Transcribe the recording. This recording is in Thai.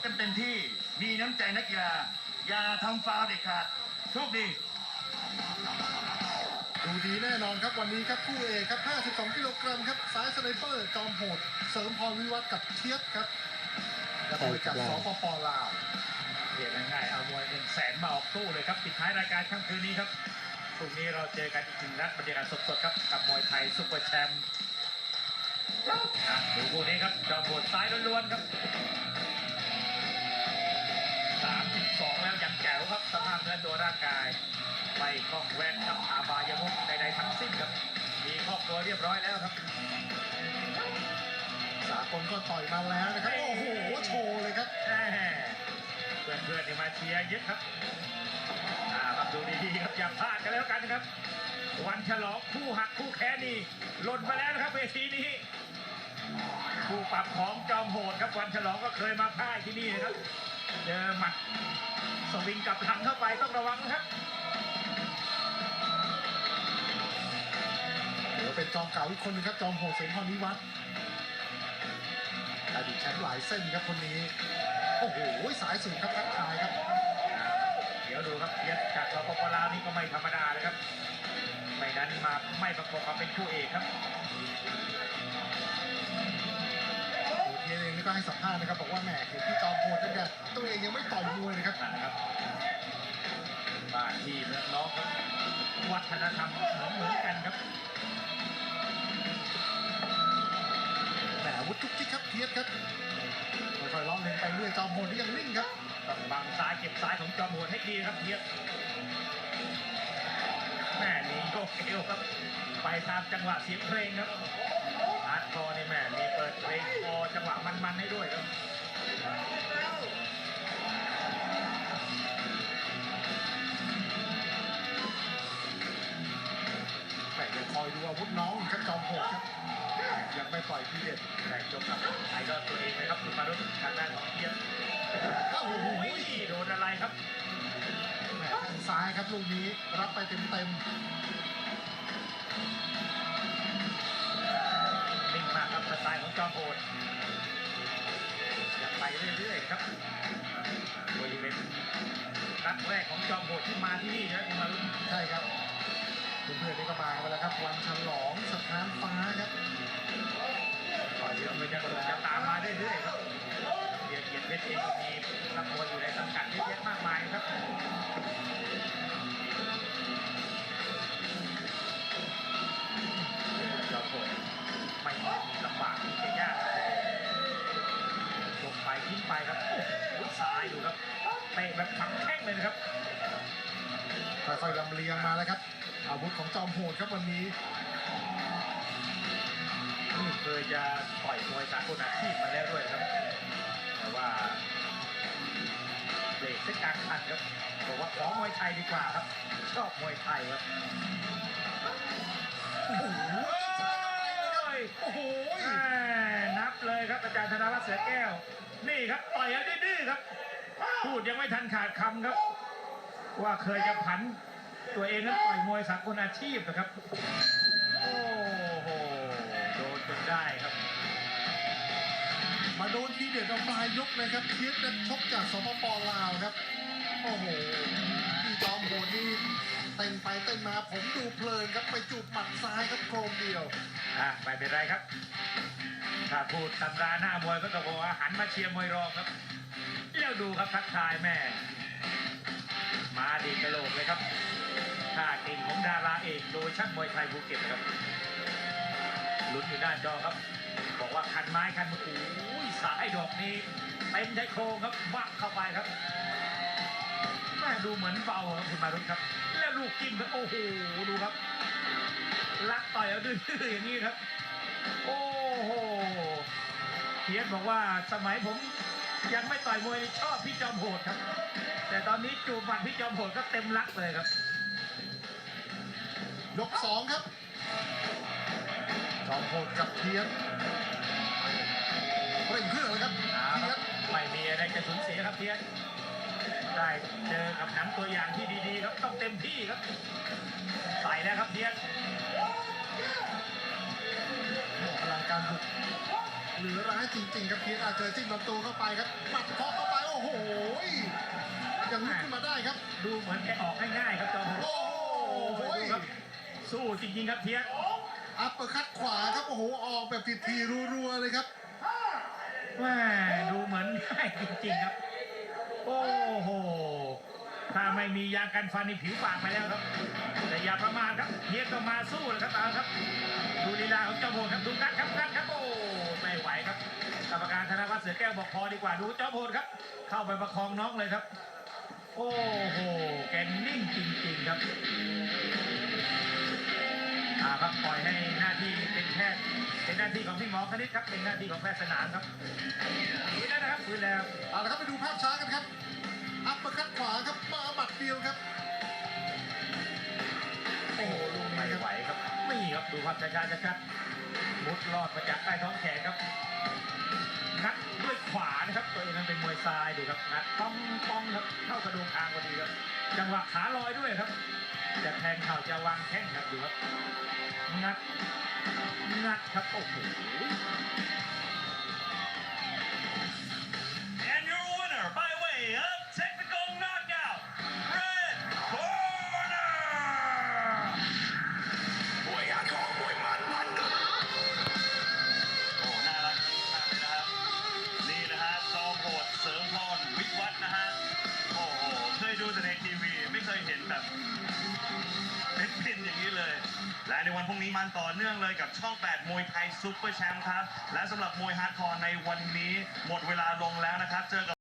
กันเต็มที่มีน้ำใจนักกีฬาอย่าทำฟาวล์เด็ดขาดโชคดี ดูดีแน่นอนครับวันนี้ครับคู่เอกครับ52กิโลกรัมครับซ้ายสไนเปอร์จอมโหดเสริมพรวิวัฒน์กับเทียบครับและมวยจากสปปลาว เรียกง่ายๆเอามวย100,000มาออกตู้เลยครับปิดท้ายรายการค่ำคืนนี้ครับพรุ่งนี้เราเจอกันอีกหนึ่งนัดบรรยากาศสดๆครับกับมวยไทยซุปเปอร์แชมป์ดูคู่นี้ครับจอมโหดซ้ายล้วนๆครับ32แล้วยังแจ๋วครับสภาพเนื้อตัวร่างกายไม่คล่องแวกกับอาบายมุกใดๆทั้งสิ้นครับมีครอบครัวเรียบร้อยแล้วครับ สากลก็ต่อยมาแล้วนะครับโอ้โหโชว์เลยครับ เพื่อนๆที่มาเชียร์เยอะครับครับดูดีๆครับอย่าพลาดกันแล้วกันนะครับวันฉลองคู่หักคู่แค้นนี่หล่นมาแล้วนะครับเวทีนี้คู่ปรับของจอมโหดครับวันฉลองก็เคยมาพ่ายที่นี่นะครับเจอหมัดสวิงกลับหลังเข้าไปต้องระวังนะครับ เดี๋ยวเป็นจอมเก่าอีกคนนึงครับจอมโหดเสริมพรวิวัฒน์อดีตแชมป์หลายเส้นครับคนนี้โอ้โหสายสูงครับทักทายครับ เดี๋ยวดูครับเทียบจากสปปลาวนี่ก็ไม่ธรรมดาเลยครับไม่นั้นมาไม่ประกบมาเป็นคู่เอกครับ เทียเองนี่ก็ให้สัมภาษณ์นะครับบอกว่าแหมเห็นที่จอมโหดตั้งแต่ตัวเองยังไม่ต่อยมวยเลยครับ นะครับบ้านที่เมืองน้องครับวัฒนธรรมเหมือนกันครับ แหมอาวุธทุกทิศครับเทียบครับค่อยๆร้องเพลงไปเรื่อยจอมโหดนี่ยังนิ่งครับ ต้องบังซ้ายเก็บซ้ายของจอมโหดให้ดีครับเทียบแม่มีโยกเอวครับไปตามจังหวะเสียงเพลงครับอาร์ตคอร์นี่แม่มีเปิดเพลงคอจังหวะมันๆให้ด้วยครับ แต่ยังคอยดูอาวุธน้องครับจอมโหดครับยังไม่ปล่อยทีเด็ด แต่จบกับไอดอลตัวเองนะครับคุณมารุตทางด้านของเทียบ โอ้โห โอ้ยโดนอะไรครับ แหมแข้งซ้ายครับลูกนี้รับไปเต็ม นิ่งมากครับสไตล์ของจอมโหดอยากไปเรื่อยๆครับบริเวณนัดแรกของจอมโหดที่มาที่นี่นะคุณมารุต ๆใช่ครับเพื่อนๆนี่ก็มากันแล้วครับวันฉลองสถานฟ้าครับ ก็เดี๋ยวมันจะตามมาเรื่อยๆครับเกียรติเพชรเองก็มีนักมวยอยู่ในสังกัดเยอะแยะมากมายครับจอมโหดไม่ลำบากที่จะยากลงไปทิ้งไปครับโอ้โหซ้ายดูครับเตะแบบฝังแข้งเลยนะครับ ค่อยๆลำเลียงมาแล้วครับอาวุธของจอมโหดครับวันนี้ เคยจะต่อยมวยสากลอาชีพมาแล้วด้วยครับแต่ว่าเบรกเส้นกลางคันครับบอกว่าขอมวยไทยดีกว่าครับชอบมวยไทยครับ โอ้โห โอ้โห นับเลยครับอาจารย์ธนวัฒน์เสือแก้วนี่ครับต่อยเอาดื้อๆครับพูดยังไม่ทันขาดคำครับว่าเคยจะผันตัวเองนั้นต่อยมวยสากลอาชีพนะครับโอ้โหโดนจนได้ครับ มาโดนทีเด็ดเอาปลายยกเลยครับเทียบกันชกจากสปปลาวครับโอ้โหพี่จอมโหดนี่เต้นไปเต้นมาผมดูเพลินครับไปจูบหมัดซ้ายครับโครมเดียว ไม่เป็นไรครับถ้าพูดตำราหน้ามวยก็ต้องบอกว่าหันมาเชียร์มวยรองครับแล้วดูครับทักทายแม่มาดีกระโหลกเลยครับท่าเก่งของดาราเอกโดยช่างมวยไทยภูเก็ตครับลุ้นอยู่หน้าจอครับบอกว่าคันไม้คันมือโอ้ยสายดอกนี้เต็มใจโครงครับวักเข้าไปครับแม่ดูเหมือนเบาครับคุณมารุตครับแล้วลูกจิ้มครับโอ้โหดูครับลักต่อยเอาดื้อๆอย่างนี้ครับโอ้โหเพียรบอกว่าสมัยผมยังไม่ต่อยมวยชอบพี่จอมโหดครับแต่ตอนนี้จูบหมัดพี่จอมโหดก็เต็มลักเลยครับ ยก2ครับจอมโหดกับเทียบเร่งเครื่องเลยครับเทียบ ไม่มีอะไรจะสูญเสียครับเพียรได้เจอกับหนังตัวอย่างที่ดีๆครับต้องเต็มที่ครับใส่แล้วครับเพียร พลังการบุกเหลือร้ายจริงๆครับเทียบเจอจิ้มลำตัวเข้าไปครับหมัดเคาะเข้าไป โอ้โหยังลุกขึ้นมาได้ครับ ดูเหมือนแกออกง่ายๆครับจอมพล โอ้โห ดูครับสู้จริงๆครับเทียบ อัปเปอร์คัตขวาครับโอ้โหออกแบบทีๆรัวๆเลยครับ แม่ดูเหมือนง่ายจริงๆครับ โอ้โหถ้าไม่มียางกันฟันนี่ผิวปากไปแล้วครับแต่อย่าประมาทครับเทียบต้องมาสู้เลยครับตามครับ ดูลีลาของเจ้าโพลครับดูกัดครับโอ้ไม่ไหวครับกรรมการธนวัฒน์เสือแก้วบอกพอดีกว่าดูเจ้าโพลครับ เข้าไปประคองน้องเลยครับ โอ้โหแกนิ่งจริงๆครับครับปล่อยให้หน้าที่เป็นแพทย์เป็นหน้าที่ของพี่หมอคณิตครับเป็นหน้าที่ของแพทย์สนามครับฟื้นแล้วนะครับฟื้นแล้ว เอาละครับไปดูภาพช้ากันครับ อัปเปอร์คัตขวาครับมาหมัดเดียวครับ โอ้โหลูกไม่ไหวครับไม่ครับดูความช้าๆชัดๆมุดรอดมาจากใต้ท้องแขนครับงัดด้วยขวานะครับตัวเองนั้นเป็นมวยซ้ายดูครับงัดป้องครับเข้ากระดูกคางพอดีครับจังหวะขาลอยด้วยครับจะแทงเข่าจะวางแข้งครับดูครับงัดครับโอ้โห And your winner by way of technical knockout, Red Corner! มวยอาของมวยมันโอ้น่ารักมากเลยนะครับ นี่นะฮะจอมโหดเสริมพรวิวัฒน์นะฮะ โอ้โห เคยดูแต่ในทีวี ไม่เคยเห็นแบบเป็นอย่างนี้เลย และในวันพรุ่งนี้มันต่อเนื่องเลยกับช่อง 8 มวยไทยซุปเปอร์แชมป์ครับ และสำหรับมวยฮาร์ดคอร์ในวันนี้หมดเวลาลงแล้วนะครับ เจอกับ